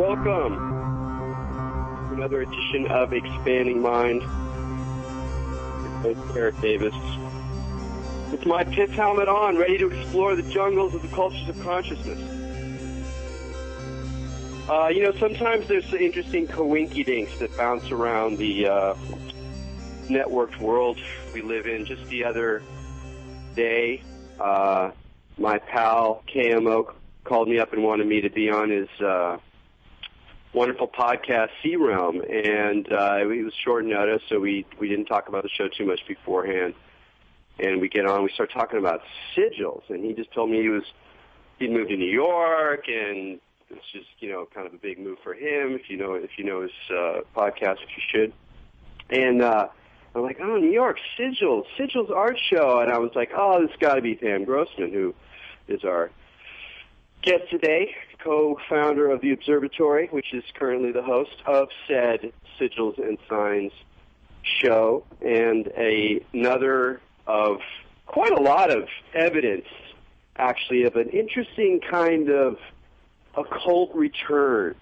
welcome to another edition of Expanding Mind. Your host, Erik Davis. With my pith helmet on, ready to explore the jungles of the cultures of consciousness. Sometimes there's interesting coinkydinks that bounce around the networked world we live in. Just the other day, my pal KMO called me up and wanted me to be on his wonderful podcast, Sea Realm, and it was short notice, so we didn't talk about the show too much beforehand. And we get on, we start talking about sigils, and he just told me he'd moved to New York, and it's just kind of a big move for him. If you know his podcast, which you should. And I'm like, oh, New York, Sigils Art Show, and I was like, oh, this has got to be Pam Grossman, who is our guest today, co-founder of the Observatory, which is currently the host of said Sigils and Signs show, and another of quite a lot of evidence, actually, of an interesting kind of occult return.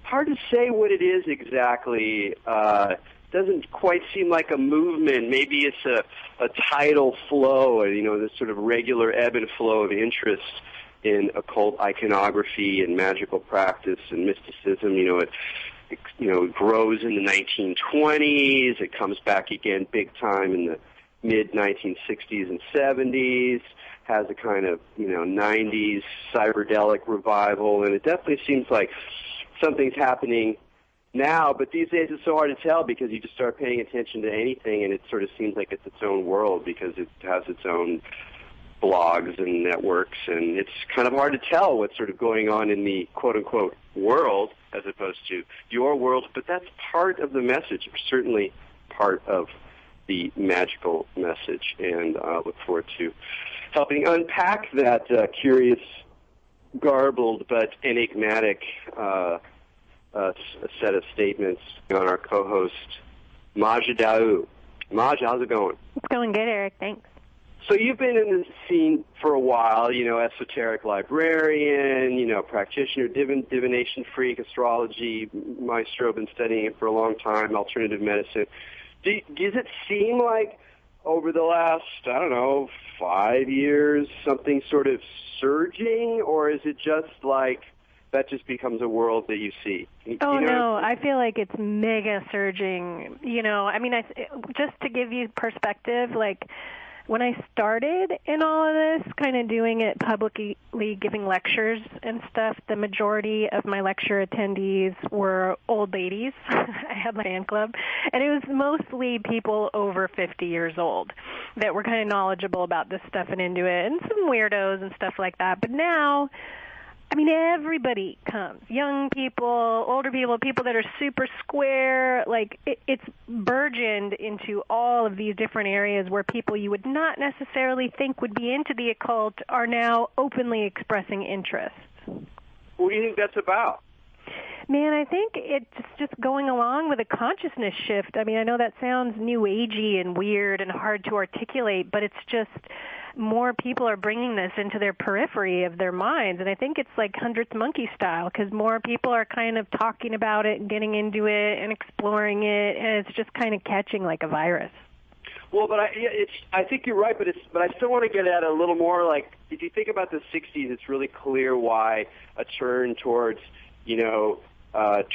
Hard to say what it is exactly. Doesn't quite seem like a movement. Maybe it's a tidal flow, this sort of regular ebb and flow of interest in occult iconography and magical practice and mysticism. It grows in the 1920s. It comes back again big time in the mid-1960s and 70s, has a kind of, 90s cyberdelic revival, and it definitely seems like something's happening now, but these days it's so hard to tell because you just start paying attention to anything and it sort of seems like it's its own world because it has its own blogs and networks, and it's kind of hard to tell what's sort of going on in the quote-unquote world as opposed to your world, but that's part of the message, or certainly part of the magical message, and I look forward to helping unpack that curious, garbled, but enigmatic set of statements on our co-host, Maja Daou. Maja, how's it going? It's going good, Erik. Thanks. So you've been in the scene for a while, esoteric librarian, practitioner, divination freak, astrology maestro, been studying it for a long time, alternative medicine. Does it seem like over the last, 5 years, something sort of surging, or is it just like that just becomes a world that you see? No, I feel like it's mega surging. Just to give you perspective, when I started in all of this, kind of doing it publicly, giving lectures and stuff, the majority of my lecture attendees were old ladies. I had my fan club, and it was mostly people over 50 years old that were kind of knowledgeable about this stuff and into it, and some weirdos and stuff like that. But now, everybody comes. Young people, older people that are super square. It's burgeoned into all of these different areas where people you would not necessarily think would be into the occult are now openly expressing interest. What do you think that's about? Man, I think it's just going along with a consciousness shift. I know that sounds new agey and weird and hard to articulate, but it's just more people are bringing this into their periphery of their minds, and I think it's like 100th Monkey style because more people are kind of talking about it and getting into it and exploring it, and it's just kind of catching like a virus. Well, but I think you're right, but I still want to get at it a little more. Like, if you think about the 60s, it's really clear why a turn towards,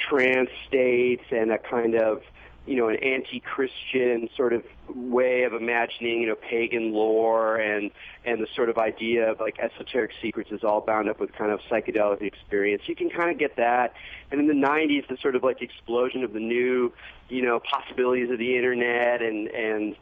trance states and a kind of, an anti-Christian sort of way of imagining, pagan lore and the sort of idea of like esoteric secrets is all bound up with kind of psychedelic experience. You can kind of get that. And in the 90s, the sort of like explosion of the new, possibilities of the internet and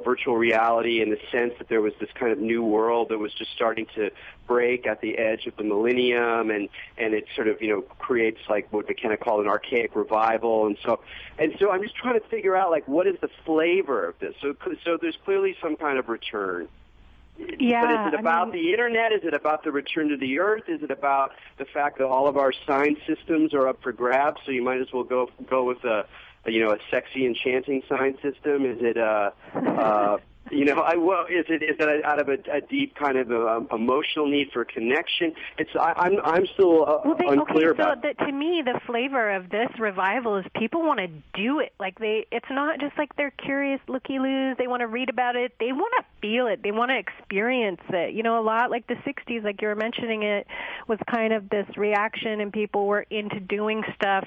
virtual reality, in the sense that there was this kind of new world that was just starting to break at the edge of the millennium, and it sort of, creates like what we kind of call an archaic revival. And so I'm just trying to figure out, like, what is the flavor of this? So there's clearly some kind of return. Yeah, but is it about the internet? Is it about the return to the earth? Is it about the fact that all of our sign systems are up for grabs, so you might as well go with a sexy enchanting sign system? Is it Is it out of a deep kind of emotional need for connection? I'm still unclear about. To me, the flavor of this revival is people want to do it. Like it's not just like they're curious looky-loos. They want to read about it. They want to feel it. They want to experience it. A lot like the 60s, like you were mentioning, it was kind of this reaction, and people were into doing stuff.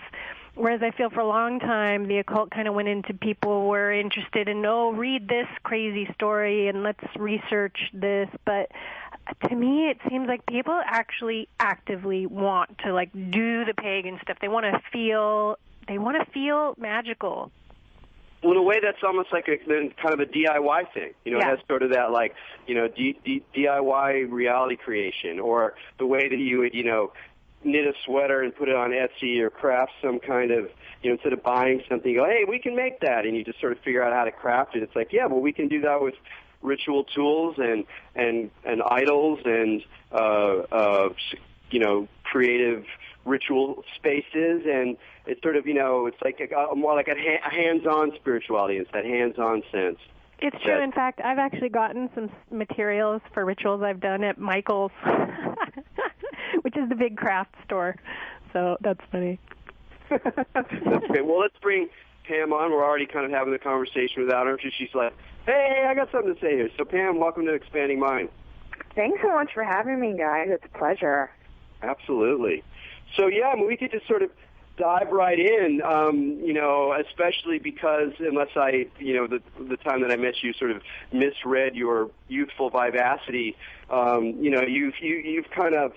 Whereas I feel for a long time, the occult kind of went into people were interested in, read this crazy story and let's research this. But to me, it seems like people actually actively want to like do the pagan stuff. They want to feel magical. Well, in a way, that's almost like kind of a DIY thing. It has sort of that like, DIY reality creation, or the way that you would, knit a sweater and put it on Etsy, or craft some kind of, instead of buying something, you go, hey, we can make that, and you just sort of figure out how to craft it. It's like, yeah, well, we can do that with ritual tools and idols and creative ritual spaces, and it's sort of it's like more like a hands-on spirituality. It's that hands-on sense. It's true. In fact, I've actually gotten some materials for rituals I've done at Michael's, which is the big craft store. So that's funny. That's great. Well, let's bring Pam on. We're already kind of having a conversation without her. She's like, hey, I got something to say here. So, Pam, welcome to Expanding Mind. Thanks so much for having me, guys. It's a pleasure. Absolutely. So, yeah, we could just sort of dive right in, especially because unless I, the time that I met you sort of misread your youthful vivacity, you've kind of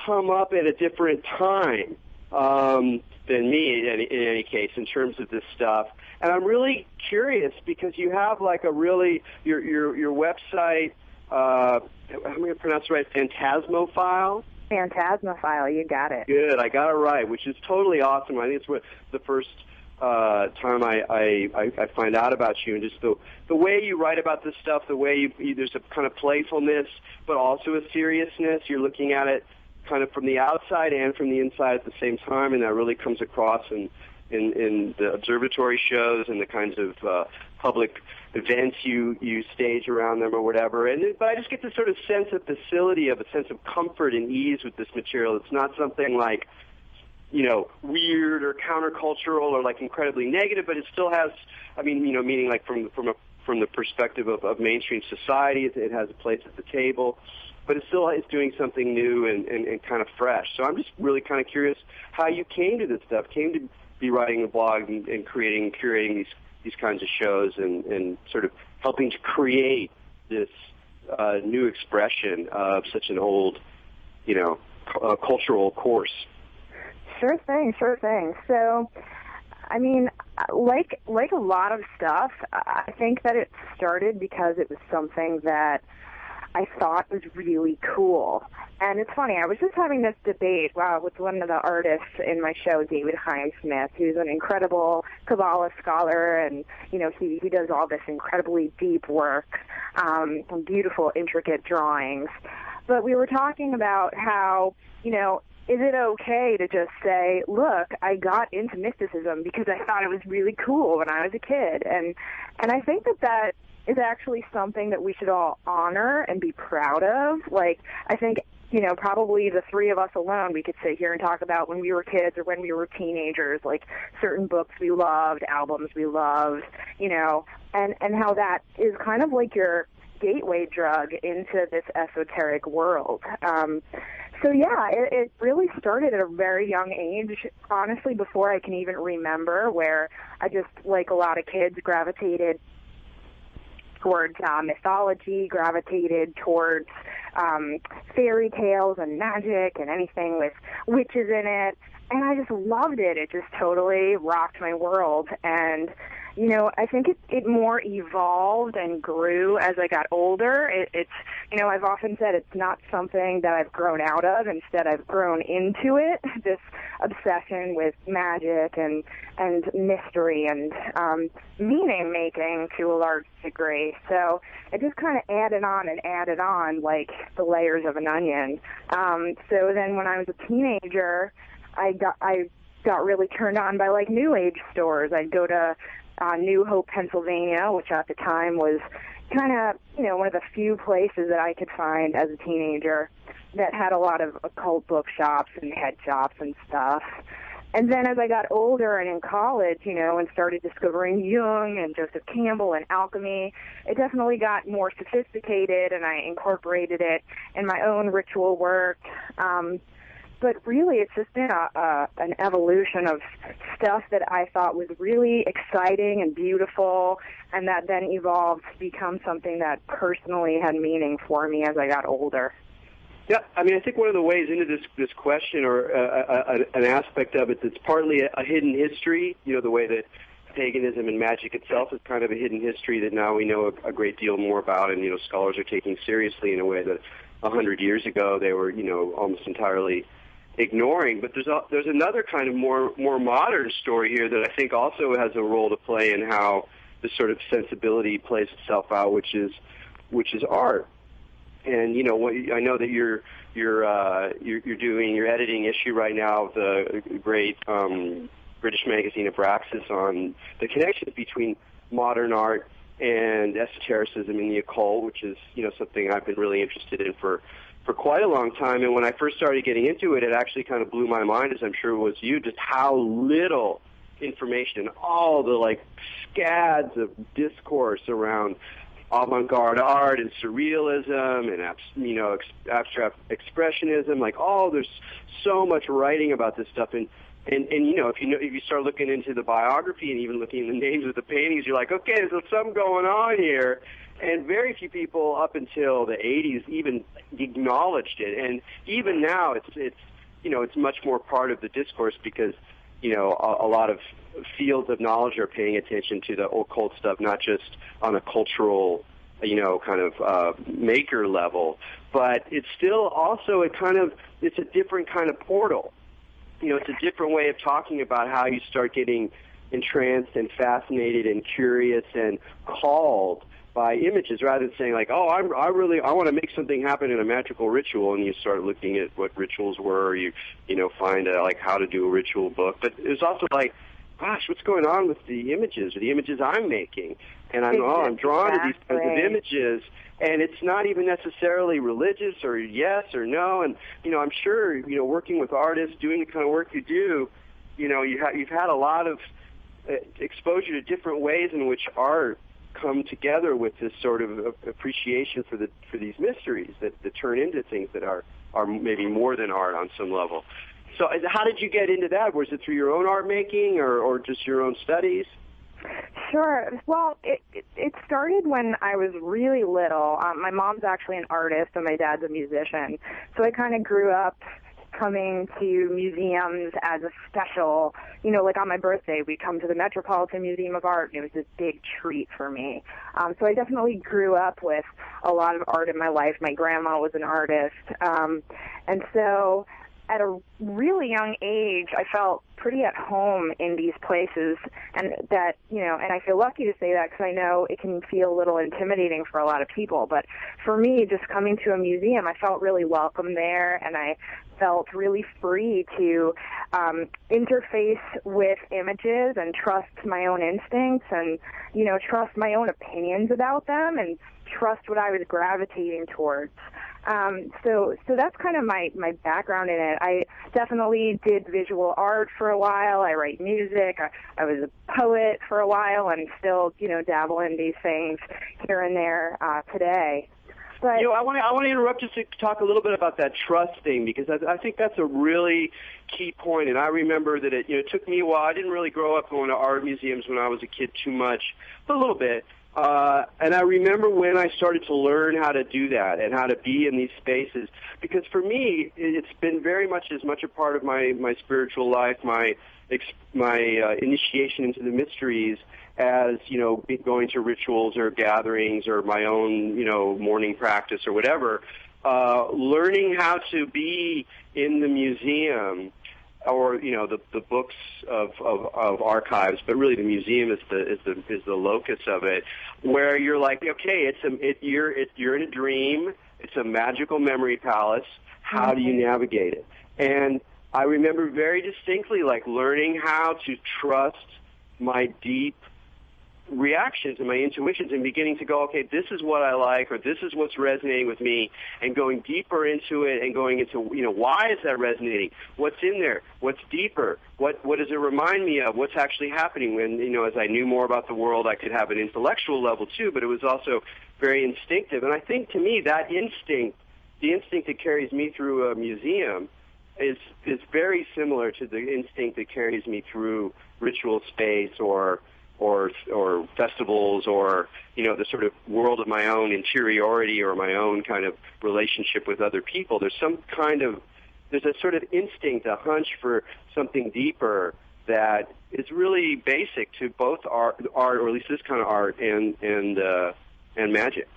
come up at a different time than me in any case in terms of this stuff. And I'm really curious because you have like a really, your website, I'm going to pronounce it right, Phantasmophile? Phantasmophile, you got it. Good, I got it right, which is totally awesome. I think it's the first time I find out about you, and just the way you write about this stuff, the way there's a kind of playfulness, but also a seriousness. You're looking at it kind of from the outside and from the inside at the same time, and that really comes across in the Observatory shows and the kinds of public events you stage around them or whatever. But I just get this sort of sense of facility, of a sense of comfort and ease with this material. It's not something like, weird or countercultural or like incredibly negative, but it still has, meaning like from the perspective of mainstream society, it has a place at the table, but it still is doing something new and kind of fresh. So I'm just really kind of curious how you came to this stuff, came to be writing a blog and curating these kinds of shows and sort of helping to create this new expression of such an old, cultural course. Sure thing. So, like a lot of stuff, I think that it started because it was something that I thought was really cool. And it's funny, I was just having this debate with one of the artists in my show, David Highsmith, who's an incredible Kabbalah scholar, and, he does all this incredibly deep work, beautiful, intricate drawings. But we were talking about how, is it okay to just say, look, I got into mysticism because I thought it was really cool when I was a kid? And I think that is actually something that we should all honor and be proud of. Like, I think, probably the three of us alone, we could sit here and talk about when we were kids or when we were teenagers, like certain books we loved, albums we loved, and how that is kind of like your gateway drug into this esoteric world. So yeah, it really started at a very young age, honestly, before I can even remember, where I just, like a lot of kids, gravitated towards mythology, gravitated towards fairy tales and magic and anything with witches in it. And I just loved it. It just totally rocked my world. And, I think it more evolved and grew as I got older. It's I've often said it's not something that I've grown out of. Instead, I've grown into it, this obsession with magic and mystery and meaning-making to a large degree. So it just kind of added on like the layers of an onion. So then when I was a teenager, I got really turned on by like New Age stores. I'd go to New Hope, Pennsylvania, which at the time was kind of, one of the few places that I could find as a teenager that had a lot of occult bookshops and head shops and stuff. And then as I got older and in college, and started discovering Jung and Joseph Campbell and alchemy, it definitely got more sophisticated, and I incorporated it in my own ritual work. But really, it's just been an evolution of stuff that I thought was really exciting and beautiful, and that then evolved to become something that personally had meaning for me as I got older. Yeah, I mean, I think one of the ways into this question, or an aspect of it that's partly a hidden history, the way that paganism and magic itself is kind of a hidden history that now we know a great deal more about, and, scholars are taking seriously in a way that 100 years ago they were, almost entirely ignoring. But there's another kind of more modern story here that I think also has a role to play in how this sort of sensibility plays itself out, which is art. And I know that you're editing issue right now of the great British magazine Abraxas on the connections between modern art and esotericism in the occult, which is something I've been really interested in for quite a long time. And when I first started getting into it, it actually kind of blew my mind, as I'm sure it was you, just how little information, all the scads of discourse around avant-garde art and surrealism and abstract expressionism, there's so much writing about this stuff, and if you start looking into the biography and even looking at the names of the paintings, you're like, okay, there's something going on here. And very few people up until the 80s even acknowledged it, and even now it's much more part of the discourse because a lot of fields of knowledge are paying attention to the occult stuff, not just on a cultural, maker level, but it's still also it's a different kind of portal. It's a different way of talking about how you start getting entranced and fascinated and curious and called by images, rather than saying I want to make something happen in a magical ritual, and you start looking at what rituals were, or you find how to do a ritual book. But it's also gosh, what's going on with the images, or the images I'm making? And I'm drawn to these kinds of images, and it's not even necessarily religious or yes or no. And I'm sure working with artists, doing the kind of work you do, you've had a lot of exposure to different ways in which art come together with this sort of appreciation for these mysteries that turn into things that are maybe more than art on some level. So how did you get into that? Was it through your own art making or just your own studies? Sure. Well, it started when I was really little. My mom's actually an artist and my dad's a musician. So I kind of grew up coming to museums as a special, on my birthday, we'd come to the Metropolitan Museum of Art, and it was this big treat for me. So I definitely grew up with a lot of art in my life. My grandma was an artist. And so at a really young age, I felt pretty at home in these places, and that, and I feel lucky to say that because I know it can feel a little intimidating for a lot of people. But for me, just coming to a museum, I felt really welcome there, and I felt really free to interface with images and trust my own instincts and, trust my own opinions about them and trust what I was gravitating towards. So that's kind of my background in it. I definitely did visual art for a while. I write music. I was a poet for a while and still, dabble in these things here and there today. But I want to interrupt just to talk a little bit about that trust thing, because I think that's a really key point. And I remember that it took me a while. I didn't really grow up going to art museums when I was a kid too much, but a little bit. And I remember when I started to learn how to do that and how to be in these spaces, because for me, it's been very much as much a part of my spiritual life, my initiation into the mysteries, as, going to rituals or gatherings or my own, morning practice or whatever. Learning how to be in the museum, or the books of archives, but really the museum is the locus of it, where you're like, okay, you're in a dream, it's a magical memory palace. How do you navigate it? And I remember very distinctly learning how to trust my deep reactions and my intuitions and beginning to go, okay, this is what I like, or this is what's resonating with me, and going deeper into it and going into, why is that resonating? What's in there? What's deeper? What does it remind me of? What's actually happening? When, as I knew more about the world, I could have an intellectual level too, but it was also very instinctive. And I think to me that instinct, the instinct that carries me through a museum is very similar to the instinct that carries me through ritual space or festivals or, the sort of world of my own interiority or my own kind of relationship with other people. There's a sort of instinct, a hunch for something deeper that is really basic to both art, or at least this kind of art, and magic.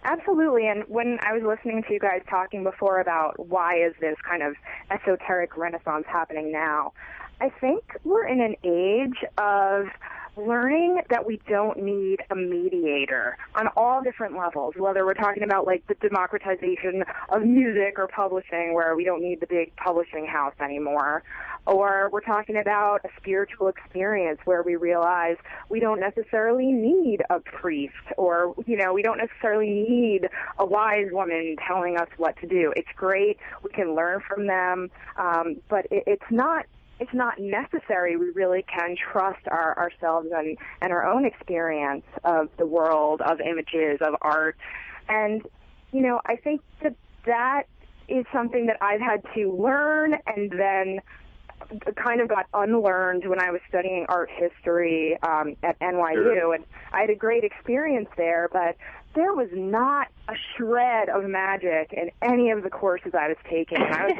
Absolutely, and when I was listening to you guys talking before about why is this kind of esoteric renaissance happening now, I think we're in an age of learning that we don't need a mediator on all different levels, whether we're talking about like the democratization of music or publishing, where we don't need the big publishing house anymore, or we're talking about a spiritual experience where we realize we don't necessarily need a priest, or, we don't necessarily need a wise woman telling us what to do. It's great. We can learn from them, but it's not necessary. We really can trust ourselves and our own experience of the world, of images, of art. And, I think that is something that I've had to learn and then kind of got unlearned when I was studying art history at NYU. Sure. And I had a great experience there, but there was not a shred of magic in any of the courses I was taking. I was,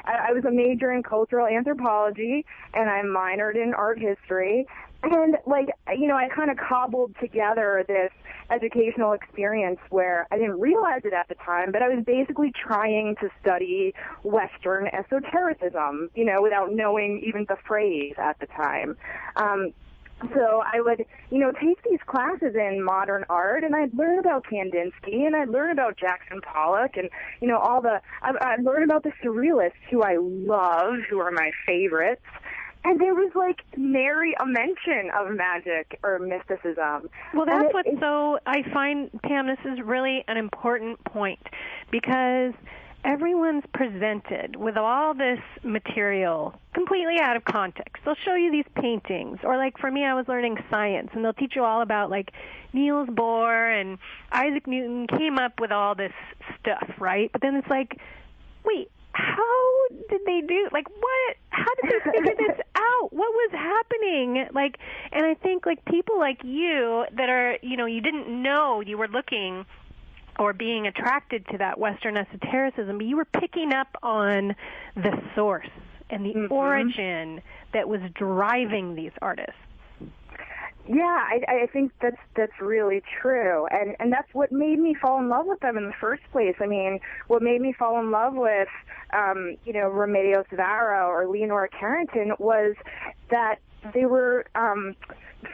I was a major in cultural anthropology, and I minored in art history. And, I kind of cobbled together this educational experience where I didn't realize it at the time, but I was basically trying to study Western esotericism, without knowing even the phrase at the time. So I would, take these classes in modern art, and I'd learn about Kandinsky, and I'd learn about Jackson Pollock, and, I'd learn about the surrealists, who I love, who are my favorites. And there was, nary a mention of magic or mysticism. Well, that's I find, Pam, this is really an important point, because everyone's presented with all this material completely out of context. They'll show you these paintings, or for me, I was learning science, and they'll teach you all about Niels Bohr and Isaac Newton came up with all this stuff, right? But then it's wait, how did they do? What? How did they figure this out? What was happening? And I think people like you that are, you didn't know you were looking or being attracted to that Western esotericism, but you were picking up on the source and the origin that was driving these artists. Yeah, I think that's really true, and that's what made me fall in love with them in the first place. I mean, what made me fall in love with, Remedios Varo or Leonora Carrington was that they were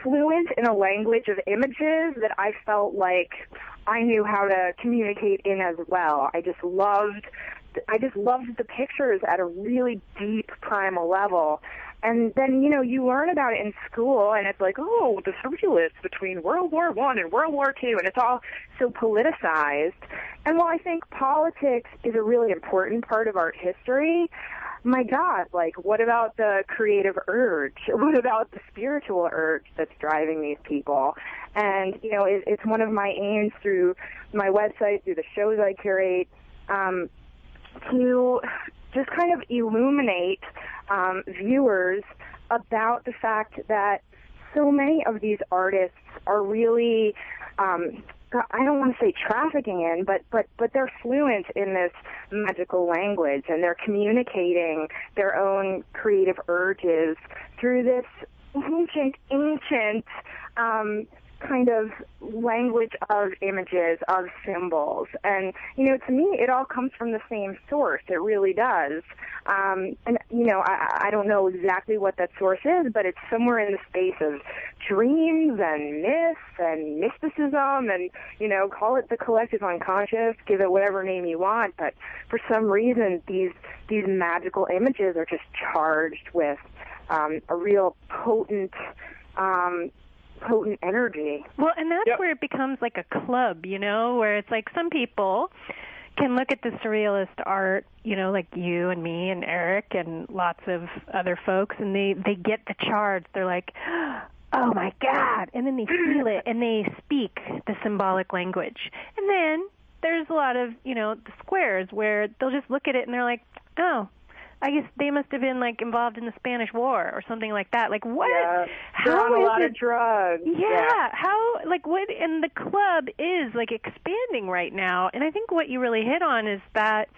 fluent in a language of images that I felt like I knew how to communicate in as well. I just loved the pictures at a really deep primal level. And then, you learn about it in school, and it's the surrealists between World War I and World War II, and it's all so politicized. And while I think politics is a really important part of art history, my God, what about the creative urge? What about the spiritual urge that's driving these people? And, it's one of my aims through my website, through the shows I curate, to just kind of illuminate viewers about the fact that so many of these artists are really, I don't want to say trafficking in, but they're fluent in this magical language, and they're communicating their own creative urges through this ancient kind of language of images, of symbols. And, to me, it all comes from the same source. It really does. And, I don't know exactly what that source is, but it's somewhere in the space of dreams and myths and mysticism and, call it the collective unconscious, give it whatever name you want. But for some reason, these magical images are just charged with a real potent potent energy. Well, and that's where it becomes like a club, where it's like some people can look at the surrealist art, like you and me and Erik and lots of other folks, and they get the charts. They're like, oh my God, and then they feel it and they speak the symbolic language. And then there's a lot of, the squares where they'll just look at it and they're like, oh, I guess they must have been like involved in the Spanish War or something like that. Like what? Yeah, they're on a lot of drugs. Yeah. How? Like what? And the club is like expanding right now. And I think what you really hit on is that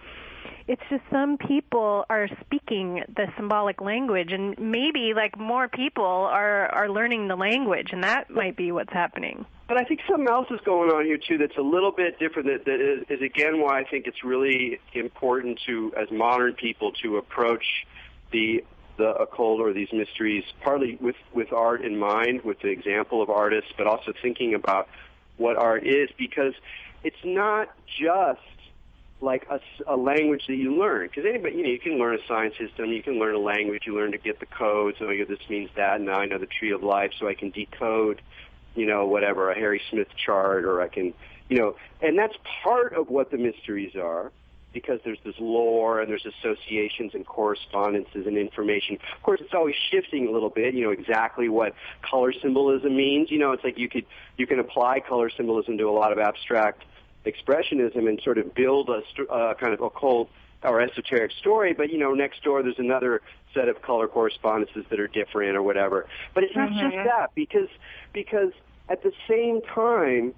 it's just some people are speaking the symbolic language, and maybe like more people are learning the language, and that might be what's happening. But I think something else is going on here, too, that's a little bit different, that is again, why I think it's really important to, as modern people, to approach the occult or these mysteries, partly with art in mind, with the example of artists, but also thinking about what art is, because it's not just like a language that you learn. Because anybody, you can learn a science system, you can learn a language, you learn to get the codes, so this means that, and now I know the tree of life, so I can decode whatever, a Harry Smith chart, or I can, and that's part of what the mysteries are, because there's this lore and there's associations and correspondences and information. Of course, it's always shifting a little bit, exactly what color symbolism means. It's like you can apply color symbolism to a lot of abstract expressionism and sort of build a kind of occult or esoteric story, but next door there's another set of color correspondences that are different or whatever. But it's not just that, because at the same time,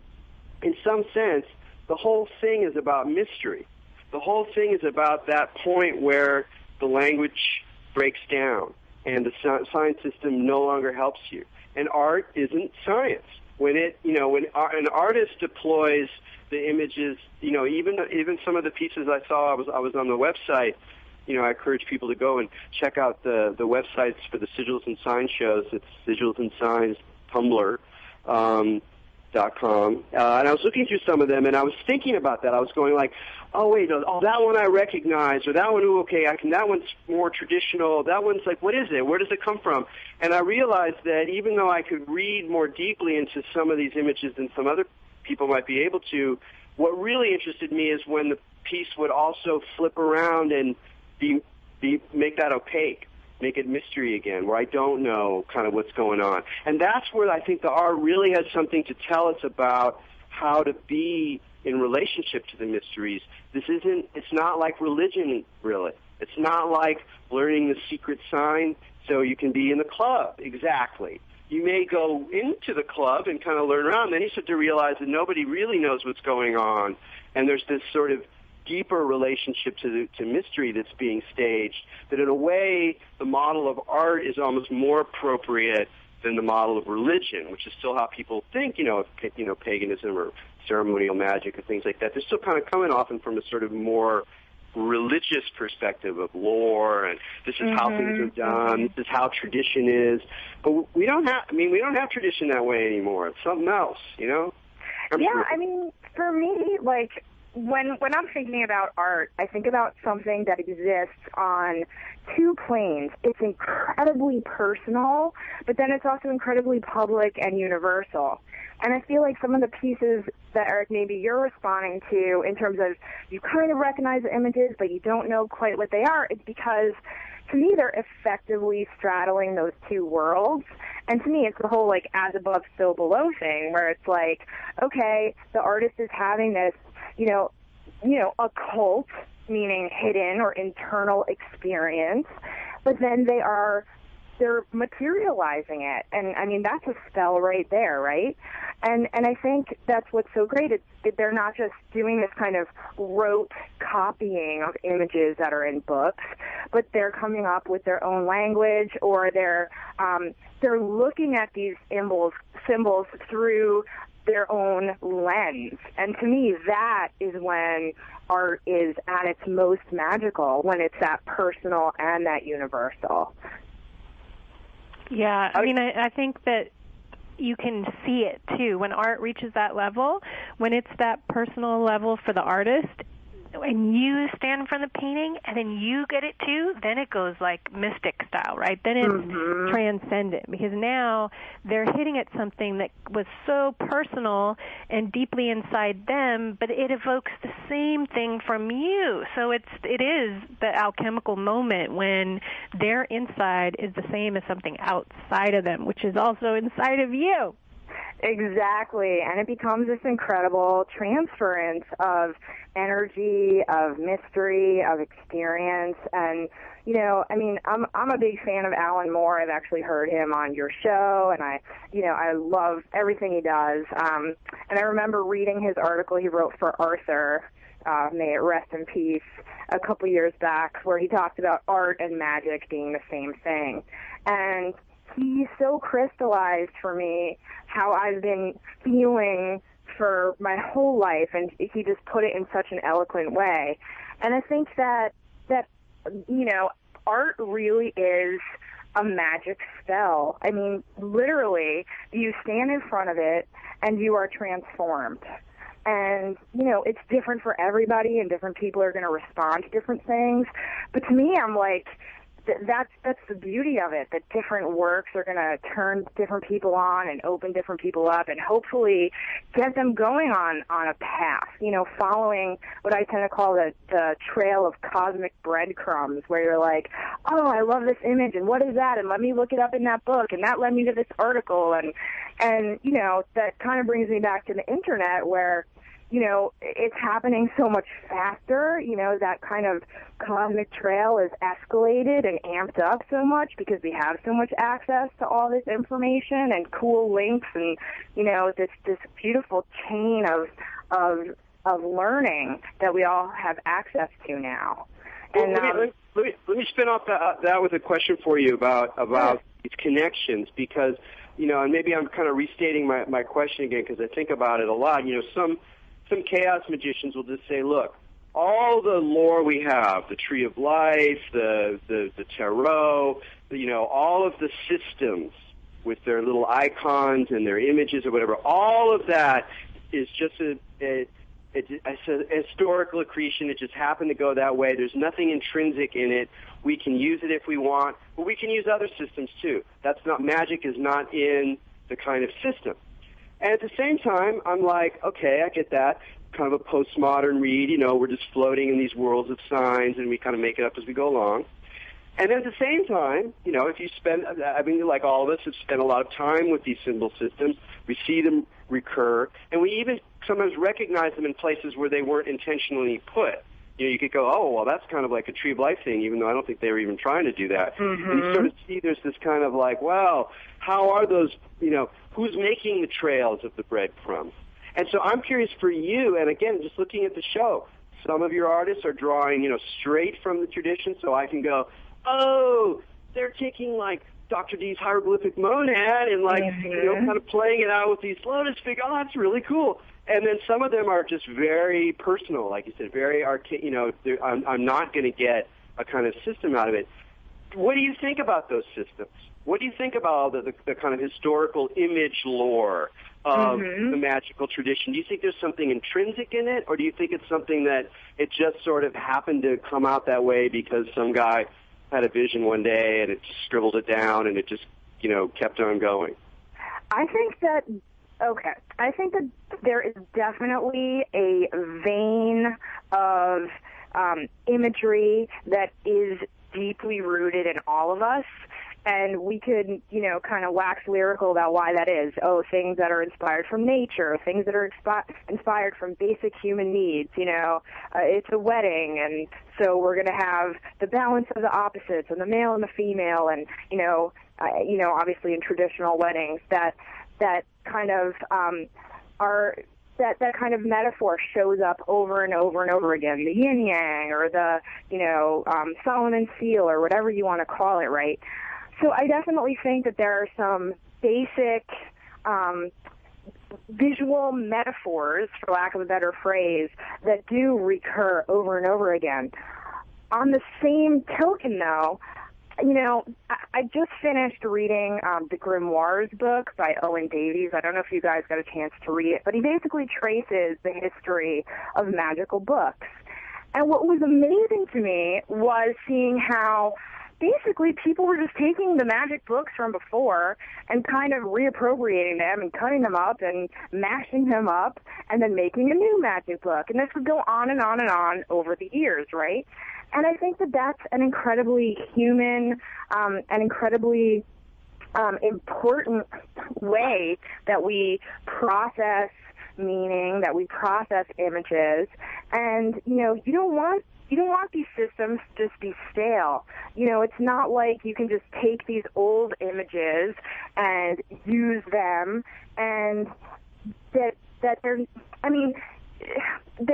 in some sense, the whole thing is about mystery. The whole thing is about that point where the language breaks down and the science system no longer helps you. And art isn't science. When an artist deploys the images, even some of the pieces I saw, I was on the website. I encourage people to go and check out the websites for the Sigils and Signs shows. It's Sigils and Signs Tumblr. .com, and I was looking through some of them, and I was thinking about that. I was going like, oh wait, that one I recognize, or that one, that one's more traditional. That one's like, what is it? Where does it come from? And I realized that even though I could read more deeply into some of these images than some other people might be able to, what really interested me is when the piece would also flip around and make that opaque. Make it mystery again, where I don't know kind of what's going on. And that's where I think the art really has something to tell us about how to be in relationship to the mysteries. It's not like religion, really. It's not like learning the secret sign so you can be in the club, exactly. You may go into the club and kind of learn around, then you start to realize that nobody really knows what's going on, and there's this sort of deeper relationship to mystery that's being staged, that in a way the model of art is almost more appropriate than the model of religion, which is still how people think, of paganism or ceremonial magic and things like that. They're still kind of coming often from a sort of more religious perspective of lore, and this is how things are done, this is how tradition is. But we don't have tradition that way anymore. It's something else, For me, like, when I'm thinking about art, I think about something that exists on two planes. It's incredibly personal, but then it's also incredibly public and universal. And I feel like some of the pieces that, Erik, maybe you're responding to in terms of you kind of recognize the images, but you don't know quite what they are, it's because, to me, they're effectively straddling those two worlds. And to me, it's the whole, like, as above, so below thing, where it's like, okay, the artist is having this, occult, meaning hidden or internal experience, but then they're materializing it. And I mean, that's a spell right there, right? And I think that's what's so great. They're not just doing this kind of rote copying of images that are in books, but they're coming up with their own language, or they're looking at these symbols through their own lens. And to me, that is when art is at its most magical, when it's that personal and that universal. Yeah, I mean, I think that you can see it, too. When art reaches that level, when it's that personal level for the artist, and you stand in front of the painting, and then you get it too, then it goes like mystic style, right? Then it's transcendent, because now they're hitting at something that was so personal and deeply inside them, but it evokes the same thing from you. So it is the alchemical moment when their inside is the same as something outside of them, which is also inside of you. Exactly, and it becomes this incredible transference of energy, of mystery, of experience. And I'm a big fan of Alan Moore. I've actually heard him on your show, and I love everything he does. And I remember reading his article he wrote for Arthur, may it rest in peace, a couple years back, where he talked about art and magic being the same thing. And he so crystallized for me how I've been feeling for my whole life, and he just put it in such an eloquent way. And I think that art really is a magic spell. I mean, literally, you stand in front of it and you are transformed. And, it's different for everybody, and different people are going to respond to different things. But to me, I'm like, that's the beauty of it, that different works are going to turn different people on and open different people up, and hopefully get them going on a path, following what I tend to call the trail of cosmic breadcrumbs, where you're like, oh, I love this image, and what is that? And let me look it up in that book, and that led me to this article. And that kind of brings me back to the internet, where it's happening so much faster. That kind of cosmic trail is escalated and amped up so much because we have so much access to all this information and cool links, and this beautiful chain of learning that we all have access to now. And let me spin off that with a question for you about these connections, because and maybe I'm kind of restating my question again, because I think about it a lot. Some chaos magicians will just say, look, all the lore we have, the Tree of Life, the tarot, all of the systems with their little icons and their images or whatever, all of that is just a historical accretion. It just happened to go that way. There's nothing intrinsic in it. We can use it if we want, but we can use other systems too. Magic is not in the kind of system. And at the same time, I'm like, okay, I get that. Kind of a postmodern read, we're just floating in these worlds of signs, and we kind of make it up as we go along. And at the same time, if you spend, like all of us have spent a lot of time with these symbol systems, we see them recur, and we even sometimes recognize them in places where they weren't intentionally put. You could go, oh, well, that's kind of like a Tree of Life thing, even though I don't think they were even trying to do that. Mm-hmm. And you sort of see there's this kind of like, well, how are those, who's making the trails of the breadcrumbs? And so I'm curious for you, and again, just looking at the show, some of your artists are drawing, straight from the tradition, so I can go, oh, they're taking like Dr. D's hieroglyphic monad and like, kind of playing it out with these lotus figures. Oh, that's really cool. And then some of them are just very personal, like you said, very I'm not going to get a kind of system out of it. What do you think about those systems? What do you think about the kind of historical image lore of the magical tradition? Do you think there's something intrinsic in it, or do you think it's something that it just sort of happened to come out that way because some guy had a vision one day and it just scribbled it down and it just, kept on going? I think that there is definitely a vein of imagery that is deeply rooted in all of us. And we could, kind of wax lyrical about why that is. Oh, things that are inspired from nature, things that are inspired from basic human needs. It's a wedding, and so we're going to have the balance of the opposites, and the male and the female, and obviously in traditional weddings, that kind of that kind of metaphor shows up over and over and over again. The yin yang, or the Solomon's seal, or whatever you want to call it, right? So I definitely think that there are some basic visual metaphors, for lack of a better phrase, that do recur over and over again. On the same token, though, I just finished reading the Grimoires book by Owen Davies. I don't know if you guys got a chance to read it, but he basically traces the history of magical books. And what was amazing to me was seeing how basically people were just taking the magic books from before and kind of reappropriating them and cutting them up and mashing them up and then making a new magic book. And this would go on and on and on over the years, right? And I think that that's an incredibly human, an incredibly important way that we process meaning, that we process images. And, you know, you don't want these systems to just be stale. You know, it's not like you can just take these old images and use them, and that there's,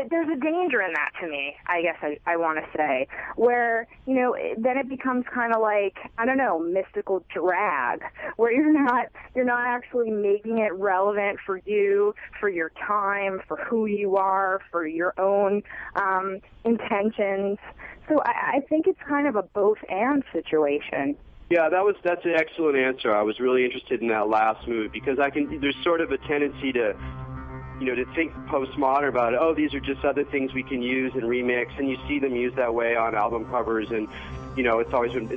there's a danger in that to me, I guess I want to say, where, you know, then it becomes kind of like, I don't know, mystical drag, where you're not actually making it relevant for you, for your time, for who you are, for your own intentions. So I think it's kind of a both-and situation. Yeah, that's an excellent answer. I was really interested in that last move because there's sort of a tendency to think postmodern about it. Oh, these are just other things we can use and remix, and you see them used that way on album covers, and you know, it's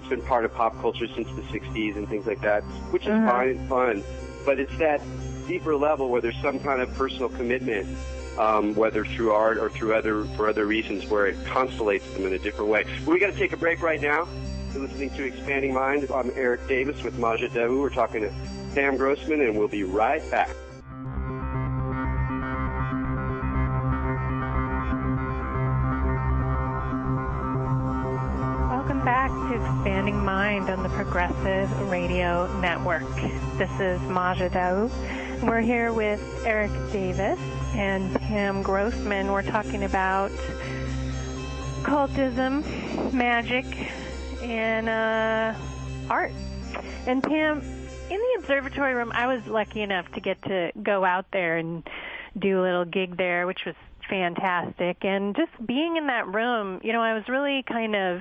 been part of pop culture since the '60s and things like that, which is fine and fun. But it's that deeper level where there's some kind of personal commitment, whether through art or for other reasons, where it constellates them in a different way. But we got to take a break right now. You're listening to Expanding Mind. I'm Erik Davis with Maja Dahu. We're talking to Pam Grossman, and we'll be right back. Back to Expanding Mind on the Progressive Radio Network. This is Maja Dahu. We're here with Erik Davis and Pam Grossman. We're talking about occultism, magic, and art. And Pam, in the observatory room, I was lucky enough to get to go out there and do a little gig there, which was fantastic. And just being in that room, you know, I was really kind of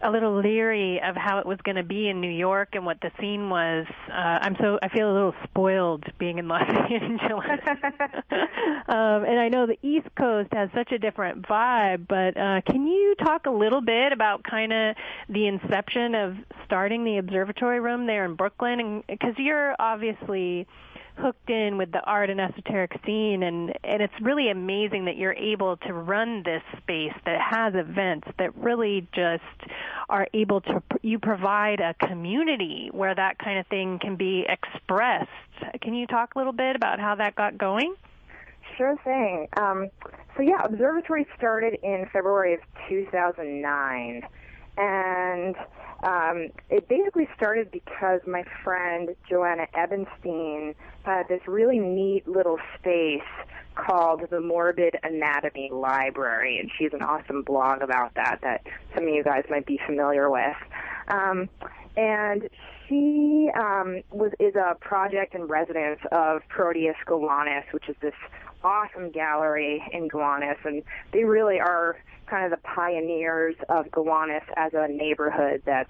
a little leery of how it was going to be in New York and what the scene was. I feel a little spoiled being in Los Angeles. And I know the East Coast has such a different vibe, but can you talk a little bit about kind of the inception of starting the observatory room there in Brooklyn? And because you're obviously hooked in with the art and esoteric scene, and it's really amazing that you're able to run this space that has events that really just are able to, you provide a community where that kind of thing can be expressed. Can you talk a little bit about how that got going? Sure thing. So yeah, Observatory started in February of 2009. And it basically started because my friend Joanna Ebenstein had this really neat little space called the Morbid Anatomy Library, and she has an awesome blog about that some of you guys might be familiar with. And she is a project in residence of Proteus Gowanus, which is this awesome gallery in Gowanus, and they really are kind of the pioneers of Gowanus as a neighborhood that's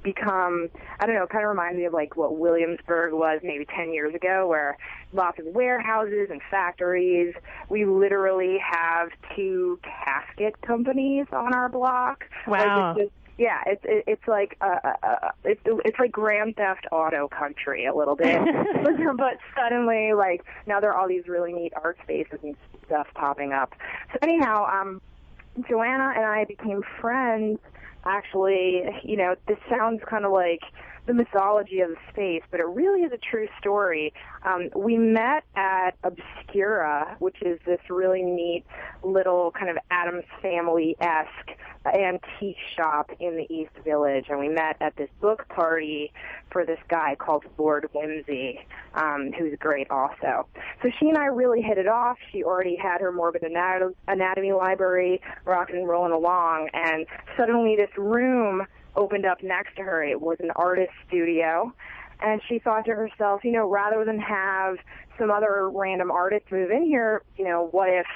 become, I don't know, kind of reminds me of like what Williamsburg was maybe 10 years ago, where lots of warehouses and factories. We literally have 2 casket companies on our block. Wow. Like it's like it's like Grand Theft Auto country a little bit, but suddenly like now there are all these really neat art spaces and stuff popping up. So anyhow, Joanna and I became friends. Actually, you know, this sounds kind of like the mythology of the space, but it really is a true story. We met at Obscura, which is this really neat little kind of Addams Family-esque antique shop in the East Village, and we met at this book party for this guy called Lord Whimsy, who's great also. So she and I really hit it off. She already had her Morbid Anatomy library rocking and rolling along, and suddenly this room opened up next to her. It was an artist studio, and she thought to herself, you know, rather than have some other random artist move in here, you know, what if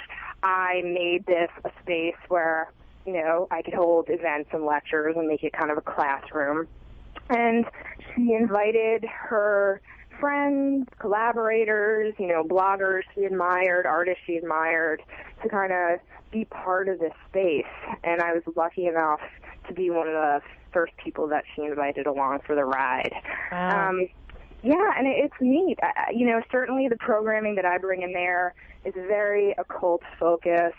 I made this a space where, you know, I could hold events and lectures and make it kind of a classroom. And she invited her friends, collaborators, bloggers she admired, artists she admired, to kind of be part of this space. And I was lucky enough to be one of the first people that she invited along for the ride. Wow. Yeah, and it's neat. Certainly the programming that I bring in there is very occult-focused,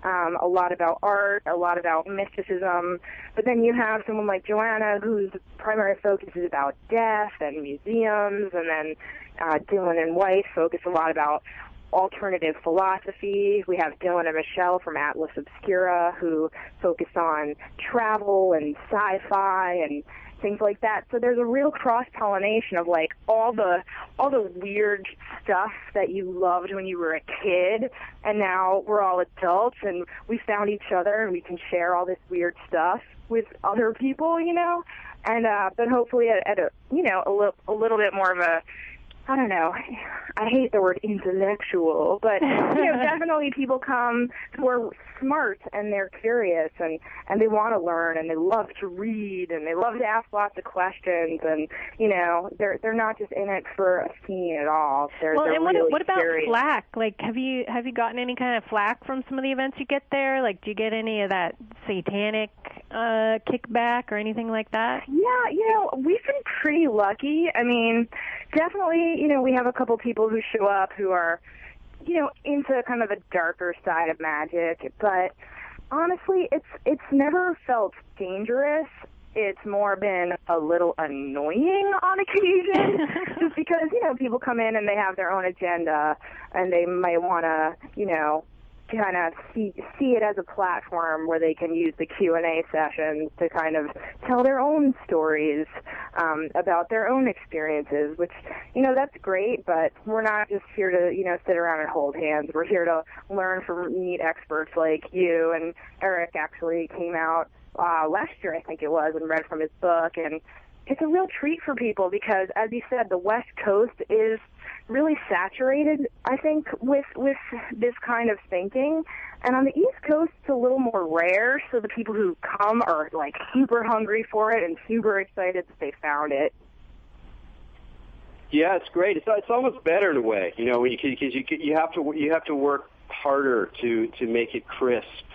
a lot about art, a lot about mysticism. But then you have someone like Joanna, whose primary focus is about death and museums, and then Dylan and White focus a lot about alternative philosophy. We have Dylan and Michelle from Atlas Obscura, who focus on travel and sci-fi and things like that. So there's a real cross-pollination of like all the weird stuff that you loved when you were a kid, and now we're all adults and we found each other and we can share all this weird stuff with other people, and but hopefully at a little bit more of a, I don't know, I hate the word intellectual, but definitely people come who are smart and they're curious and they want to learn and they love to read and they love to ask lots of questions, and they're not just in it for a scene at all. They're really what about curious. flack? Like, have you gotten any kind of flack from some of the events you get there? Like, do you get any of that satanic kickback or anything like that? Yeah, we've been pretty lucky. I mean, definitely, we have a couple people who show up who are, into kind of the darker side of magic, but honestly, it's never felt dangerous. It's more been a little annoying on occasion, just because, people come in and they have their own agenda, and they might want to, kind of see it as a platform where they can use the Q&A sessions to kind of tell their own stories about their own experiences, which, that's great, but we're not just here to, sit around and hold hands. We're here to learn from neat experts like you, and Erik actually came out last year, I think it was, and read from his book, and it's a real treat for people because, as you said, the West Coast is really saturated, I think, with this kind of thinking. And on the East Coast, it's a little more rare, so the people who come are, like, super hungry for it and super excited that they found it. Yeah, it's great. It's almost better in a way, because you have to work harder to make it crisp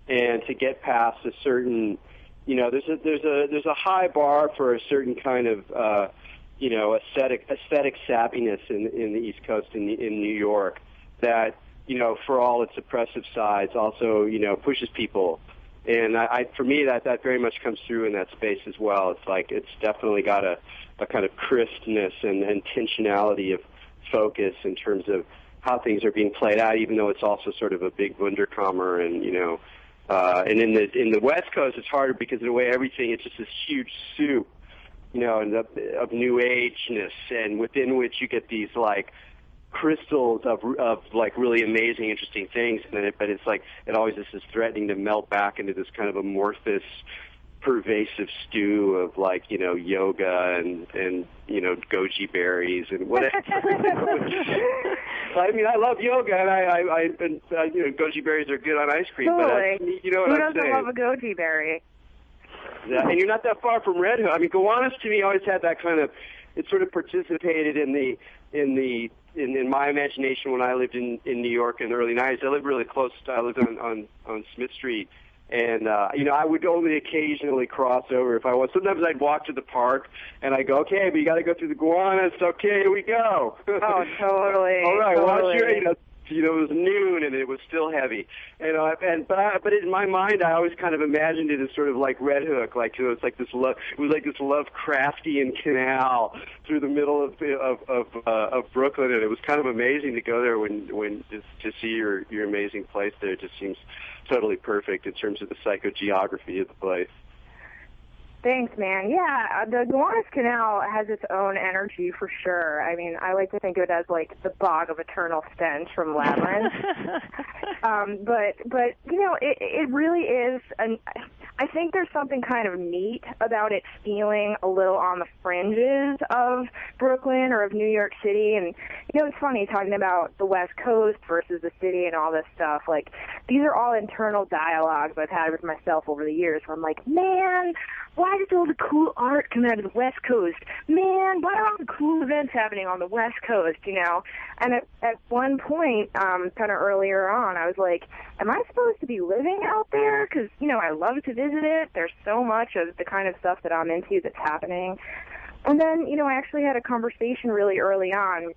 and to get past a certain, there's a high bar for a certain kind of aesthetic sappiness in the East Coast in New York that, for all its oppressive sides, also, pushes people. And for me, that very much comes through in that space as well. It's like it's definitely got a kind of crispness and intentionality of focus in terms of how things are being played out, even though it's also sort of a big Wunderkammer and, and in the West Coast, it's harder because in a way everything, it's just this huge soup, and of New Ageness, and within which you get these like crystals of like really amazing, interesting things, but it's like it always is threatening to melt back into this kind of amorphous, pervasive stew of like yoga and goji berries and whatever. I mean, I love yoga, and goji berries are good on ice cream. Totally. But who doesn't love a goji berry? Yeah, and you're not that far from Red Hook. I mean, Gowanus to me always had that kind of. It sort of participated in my imagination when I lived in New York in the early '90s. I lived really close. I lived on Smith Street, and I would only occasionally cross over if I was. Sometimes I'd walk to the park, and I go, okay, but you got to go through the Gowanus. Okay, here we go. Oh, totally. All right, totally. watch your, it was noon and it was still heavy, but in my mind I always kind of imagined it as sort of like Red Hook, like it's like this Lovecraftian canal through the middle of Brooklyn, and it was kind of amazing to go there when to see your amazing place there. It just seems totally perfect in terms of the psychogeography of the place. Thanks, man. Yeah, the Gowanus Canal has its own energy for sure. I mean, I like to think of it as like the bog of eternal stench from Labyrinth. But it really is. I think there's something kind of neat about it feeling a little on the fringes of Brooklyn or of New York City. And it's funny talking about the West Coast versus the city and all this stuff. Like these are all internal dialogues I've had with myself over the years where I'm like, man, why does all the cool art come out of the West Coast? Man, why are all the cool events happening on the West Coast, you know? And at one point, kind of earlier on, I was like, am I supposed to be living out there? Because, you know, I love to visit it. There's so much of the kind of stuff that I'm into that's happening. And then, you know, I actually had a conversation really early on.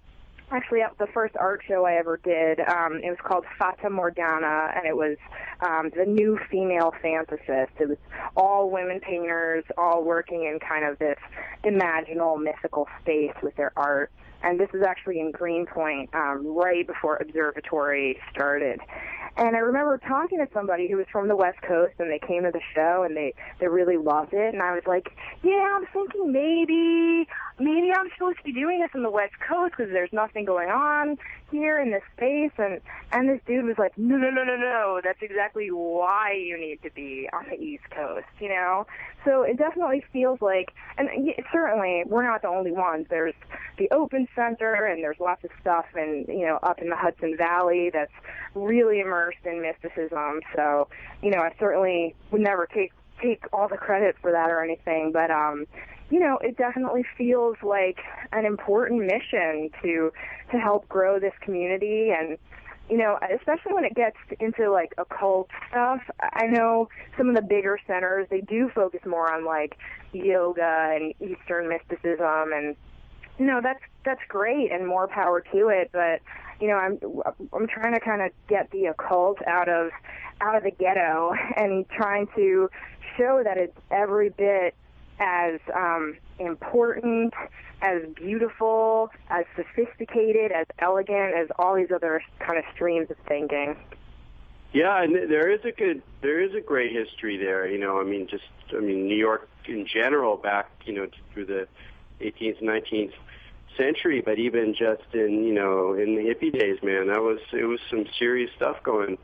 Actually, at the first art show I ever did, it was called Fata Morgana, and it was the new female fantasist. It was all women painters, all working in kind of this imaginal, mythical space with their art. And this was actually in Greenpoint, right before Observatory started. And I remember talking to somebody who was from the West Coast, and they came to the show, and they really loved it. And I was like, yeah, I'm thinking maybe I'm supposed to be doing this on the West Coast because there's nothing going on here in this space. And this dude was like, no, that's exactly why you need to be on the East Coast, you know? So it definitely feels like, and certainly we're not the only ones. There's the Open Center, and there's lots of stuff up in the Hudson Valley that's really immersed in mysticism. So, you know, I certainly would never take all the credit for that or anything, but you know, it definitely feels like an important mission to help grow this community. And, you know, especially when it gets into, like, occult stuff, I know some of the bigger centers, they do focus more on, like, yoga and Eastern mysticism, and, you know, that's great and more power to it, but, you know, I'm trying to kind of get the occult out of the ghetto and trying to show that it's every bit as important, as beautiful, as sophisticated, as elegant as all these other kind of streams of thinking. Yeah, and there is a great history there. You know, I mean, New York in general, back, you know, through the 18th, 19th century, but even just in the hippie days, man, it was some serious stuff going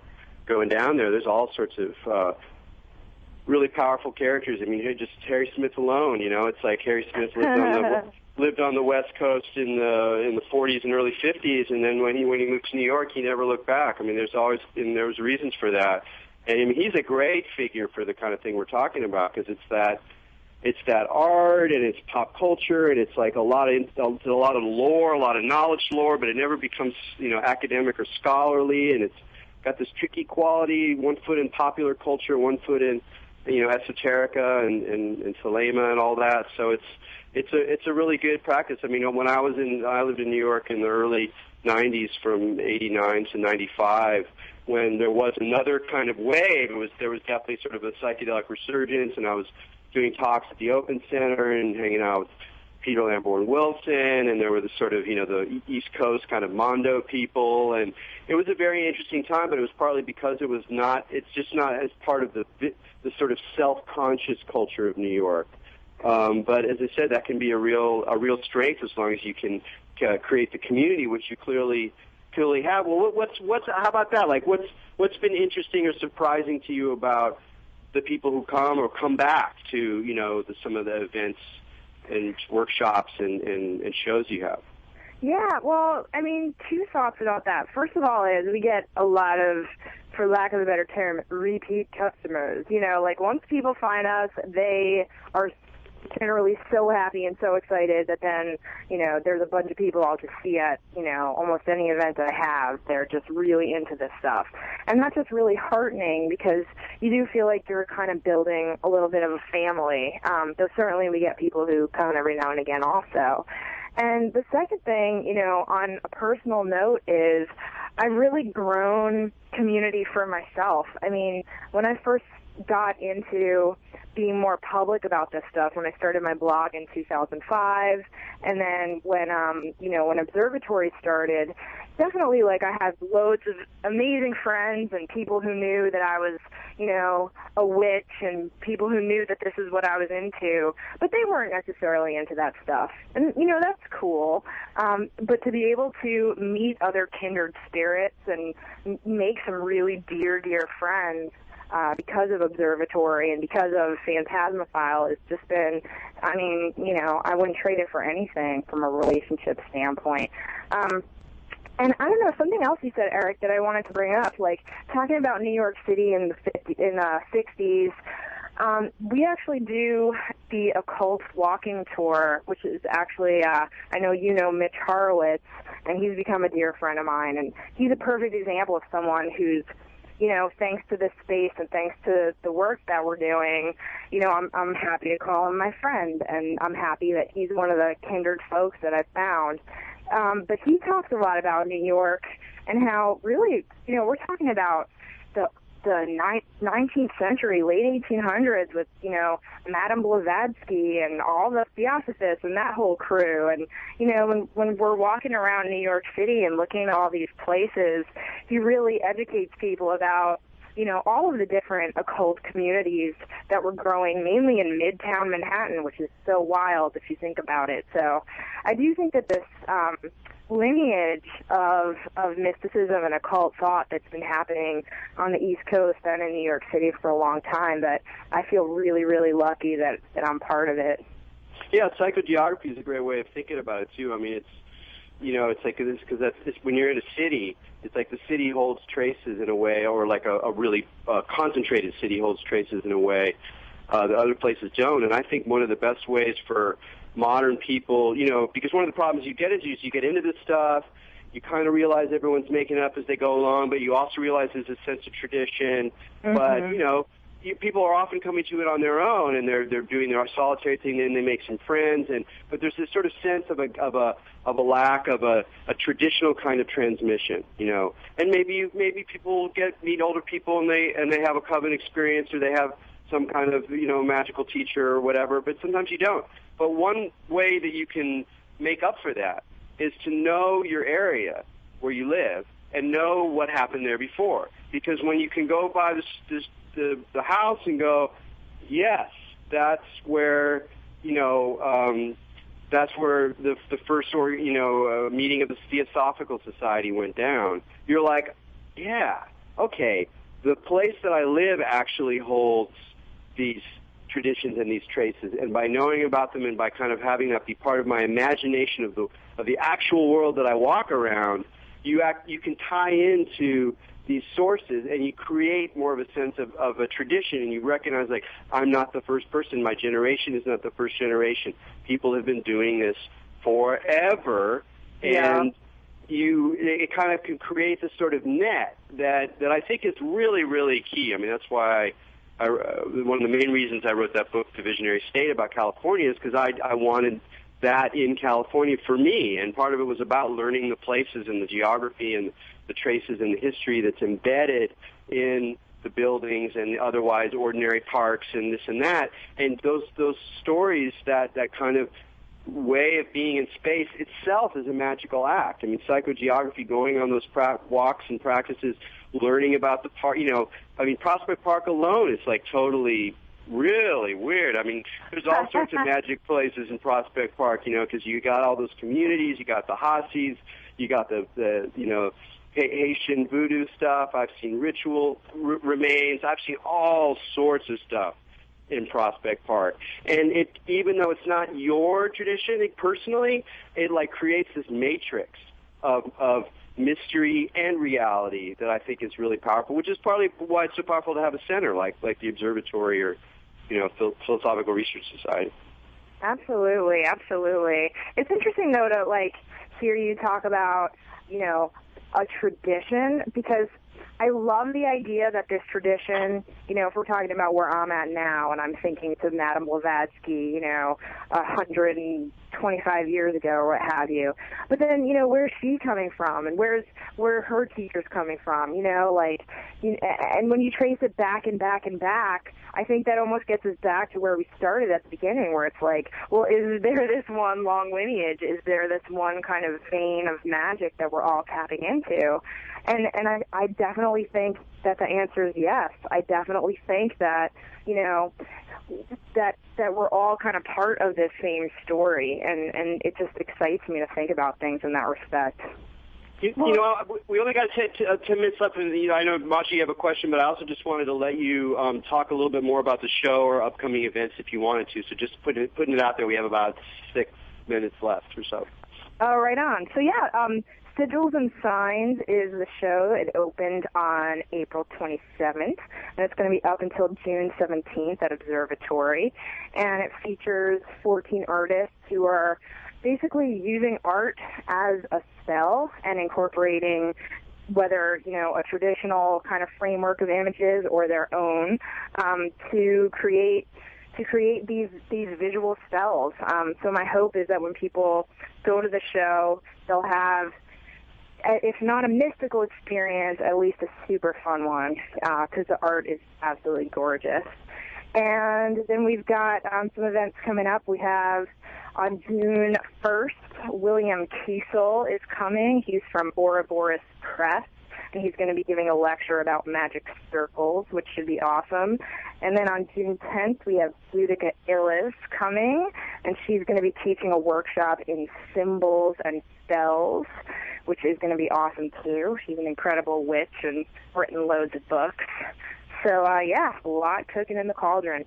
down there. There's all sorts of really powerful characters. I mean, just Harry Smith alone, you know, it's like Harry Smith lived on the West Coast in the 40s and early 50s, and then when he moved to New York, he never looked back. I mean, there was reasons for that, and I mean, he's a great figure for the kind of thing we're talking about, because it's that art and it's pop culture, and it's like a lot of lore, a lot of knowledge lore, but it never becomes, you know, academic or scholarly, and it's got this tricky quality, one foot in popular culture, one foot in, you know, esoterica and Thelema and all that. So it's a really good practice. I mean, when I lived in New York in the early 90s, from 89 to 95, when there was another kind of wave. There was definitely sort of a psychedelic resurgence, and I was doing talks at the Open Center and hanging out with Peter Lamborn Wilson, and there were the sort of, you know, the East Coast kind of Mondo people, and it was a very interesting time, but it was partly because it's just not as part of the sort of self-conscious culture of New York. But as I said, that can be a real strength as long as you can create the community, which you clearly have. Well, how about that? Like, what's been interesting or surprising to you about the people who come or come back to, you know, some of the events and workshops and shows you have? Yeah, well, I mean, two thoughts about that. First of all is we get a lot of, for lack of a better term, repeat customers. You know, like, once people find us, they are generally so happy and so excited that then, you know, there's a bunch of people I'll just see at, you know, almost any event that I have. They're just really into this stuff. And that's just really heartening, because you do feel like you're kind of building a little bit of a family. Though certainly we get people who come every now and again also. And the second thing, you know, on a personal note, is I've really grown community for myself. I mean, when I first got into being more public about this stuff, when I started my blog in 2005, and then when Observatory started, definitely, like, I had loads of amazing friends and people who knew that I was, you know, a witch, and people who knew that this is what I was into, but they weren't necessarily into that stuff. And, you know, that's cool. But to be able to meet other kindred spirits and make some really dear friends, because of Observatory and because of Phantasmophile, it's just been, I mean, you know, I wouldn't trade it for anything from a relationship standpoint. And I don't know, something else you said, Erik, that I wanted to bring up, like talking about New York City in the 60s. We actually do the Occult walking tour, which is actually, I know you know Mitch Horowitz, and he's become a dear friend of mine, and he's a perfect example of someone who's, you know, thanks to this space and thanks to the work that we're doing, you know, I'm happy to call him my friend, and I'm happy that he's one of the kindred folks that I've found. But he talks a lot about New York and how really, you know, we're talking about the 19th century, late 1800s with, you know, Madame Blavatsky and all the Theosophists and that whole crew. And, you know, when we're walking around New York City and looking at all these places, he really educates people about, you know, all of the different occult communities that were growing mainly in Midtown Manhattan, which is so wild if you think about it. So I do think that this lineage of mysticism and occult thought that's been happening on the East Coast and in New York City for a long time, that I feel really, really lucky that I'm part of it. Yeah, psychogeography is a great way of thinking about it, too. I mean, it's, you know, it's like this, because when you're in a city, it's like the city holds traces in a way, or like a really concentrated city holds traces in a way that other places don't. And I think one of the best ways for modern people, you know, because one of the problems you get is you get into this stuff, you kind of realize everyone's making it up as they go along, but you also realize there's a sense of tradition. Mm-hmm. But, you know, people are often coming to it on their own, and they're doing their solitary thing, and they make some friends, but there's this sort of sense of a lack of a traditional kind of transmission, you know. And maybe people meet older people and they have a coven experience, or they have some kind of, you know, magical teacher or whatever, but sometimes you don't. But one way that you can make up for that is to know your area where you live and know what happened there before. Because when you can go by the house and go, yes, that's where, you know, that's where the first meeting of the Theosophical Society went down. You're like, yeah, okay, the place that I live actually holds these traditions and these traces, and by knowing about them and by kind of having that be part of my imagination of the actual world that I walk around, you can tie into these sources, and you create more of a sense of a tradition, and you recognize, like, I'm not the first person, my generation is not the first generation. People have been doing this forever, and it kind of can create this sort of net that I think is really, really key. I mean, that's why one of the main reasons I wrote that book, The Visionary State, about California, is because I wanted that in California for me, and part of it was about learning the places and the geography and the traces and the history that's embedded in the buildings and otherwise ordinary parks and this and that, and those stories, that kind of way of being in space itself is a magical act. I mean, psychogeography, going on those walks and practices, learning about the park, you know, I mean, Prospect Park alone is like totally really weird. I mean, there's all sorts of magic places in Prospect Park, you know, because you got all those communities, you got the Hasis, you got the you know, Haitian voodoo stuff. I've seen ritual remains. I've seen all sorts of stuff in Prospect Park. And even though it's not your tradition, personally, it like creates this matrix of mystery and reality that I think is really powerful, which is partly why it's so powerful to have a center like the Observatory or, you know, Philosophical Research Society. Absolutely, absolutely. It's interesting, though, to, like, hear you talk about, you know, a tradition, because I love the idea that this tradition, you know, if we're talking about where I'm at now, and I'm thinking to Madame Blavatsky, you know, 125 years ago or what have you. But then, you know, where's she coming from, and where are her teachers coming from, you know, like, and when you trace it back and back and back, I think that almost gets us back to where we started at the beginning, where it's like, well, is there this one long lineage? Is there this one kind of vein of magic that we're all tapping into? And I definitely think that the answer is yes. I definitely think that, you know, that we're all kind of part of this same story, and it just excites me to think about things in that respect. You know, we only got 10 minutes left, and you know, I know, Machi, you have a question, but I also just wanted to let you talk a little bit more about the show or upcoming events if you wanted to. So just putting it out there, we have about 6 minutes left or so. Oh, right on. So, yeah, Sigils Signs is the show. It opened on April 27th, and it's going to be up until June 17th at Observatory. And it features 14 artists who are basically using art as a spell and incorporating whether, a traditional kind of framework of images or their own, to create these visual spells. So my hope is that when people go to the show, they'll have, if not a mystical experience, at least a super fun one, because the art is absolutely gorgeous. And then we've got some events coming up. We have on June 1st, William Kiesel is coming. He's from Ouroboros Press, and he's going to be giving a lecture about magic circles, which should be awesome. And then on June 10th, we have Judika Illes coming, and she's going to be teaching a workshop in symbols and spells, which is going to be awesome, too. She's an incredible witch and written loads of books. So, a lot cooking in the cauldron.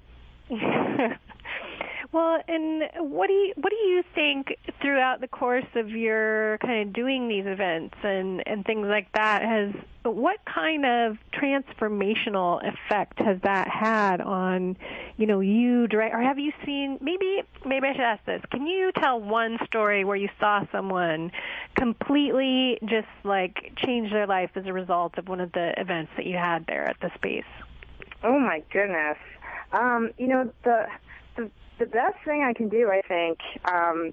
Well, and what do you think throughout the course of your kind of doing these events and things like that, what kind of transformational effect has that had on, you direct, or have you seen, maybe I should ask this, can you tell one story where you saw someone completely just like change their life as a result of one of the events that you had there at the space? Oh my goodness. The best thing I can do, I think,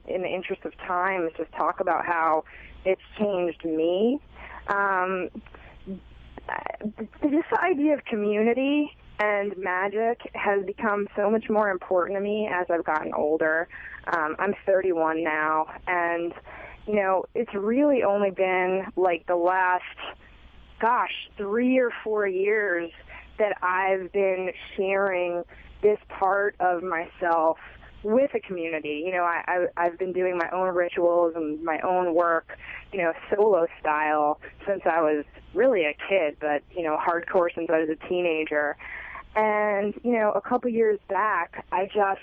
in the interest of time, is just talk about how it's changed me. Just the idea of community and magic has become so much more important to me as I've gotten older. I'm 31 now, and, it's really only been like the last, 3 or 4 years that I've been sharing this part of myself with a community. I've been doing my own rituals and my own work, solo style since I was really a kid, but, hardcore since I was a teenager. And, a couple years back, I just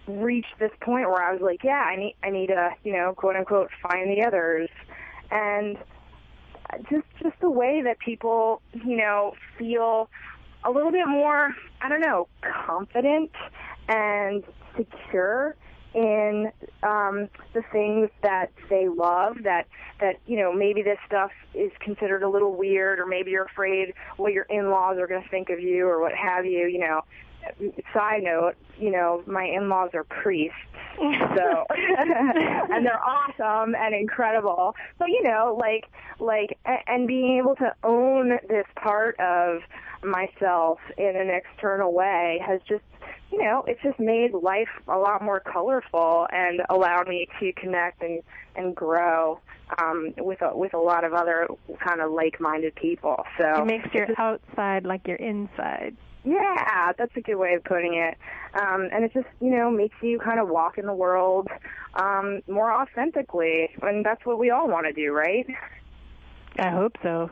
reached this point where I was like, I need to, quote unquote, find the others. And just the way that people, feel a little bit more, confident and secure in the things that they love, that maybe this stuff is considered a little weird, or maybe you're afraid what your in-laws are going to think of you or what have you, Side note, my in-laws are priests, so, and they're awesome and incredible. But, and being able to own this part of myself in an external way has just, it's just made life a lot more colorful and allowed me to connect and grow with a lot of other kind of like-minded people. So it makes your outside like your inside. Yeah, that's a good way of putting it. And it just, makes you kind of walk in the world more authentically, and that's what we all want to do, right? I hope so.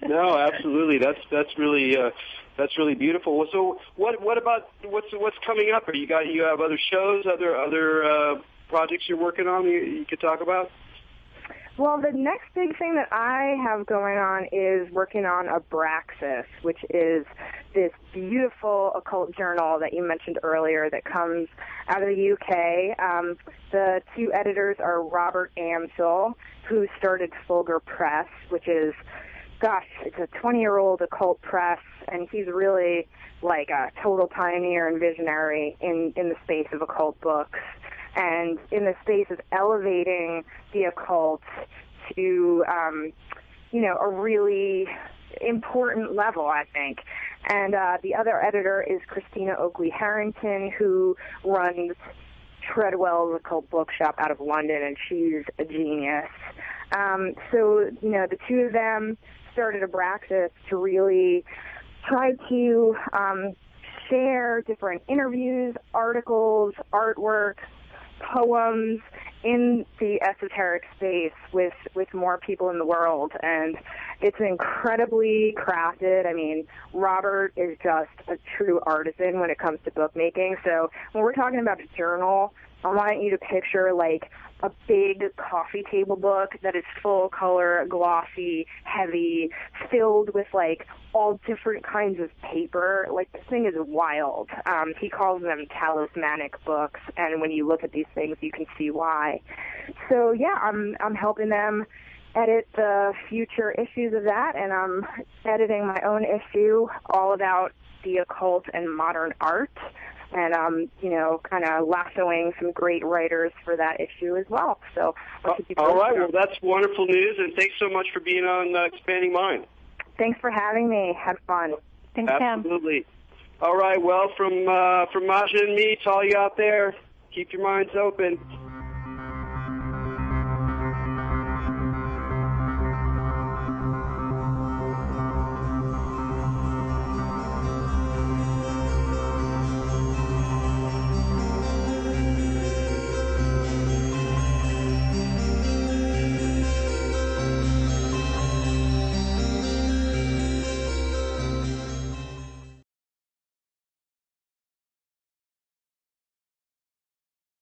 No, absolutely. That's really beautiful. So, what about what's coming up? You have other shows, other projects you're working on you could talk about? Well, the next big thing that I have going on is working on Abraxas, which is this beautiful occult journal that you mentioned earlier that comes out of the UK. The two editors are Robert Amsel, who started Fulgur Press, which is, it's a 20-year-old occult press, and he's really like a total pioneer and visionary in the space of occult books. And in the space of elevating the occult to, a really important level, I think. And the other editor is Christina Oakley-Harrington, who runs Treadwell's Occult Bookshop out of London, and she's a genius. So, the two of them started Abraxas to really try to share different interviews, articles, artwork, poems in the esoteric space with more people in the world, and it's incredibly crafted. I mean, Robert is just a true artisan when it comes to bookmaking. So when we're talking about a journal, I want you to picture like a big coffee table book that is full color, glossy, heavy, filled with like all different kinds of paper. Like, this thing is wild. He calls them talismanic books, and when you look at these things, you can see why. So yeah, I'm helping them edit the future issues of that, and I'm editing my own issue all about the occult and modern art, and I'm, kind of lassoing some great writers for that issue as well. So all right, well, that's wonderful news, and thanks so much for being on Expanding Mind. Thanks for having me. Had fun. Thanks, Pam. Absolutely. All right, well, from Maja and me to all you out there, keep your minds open.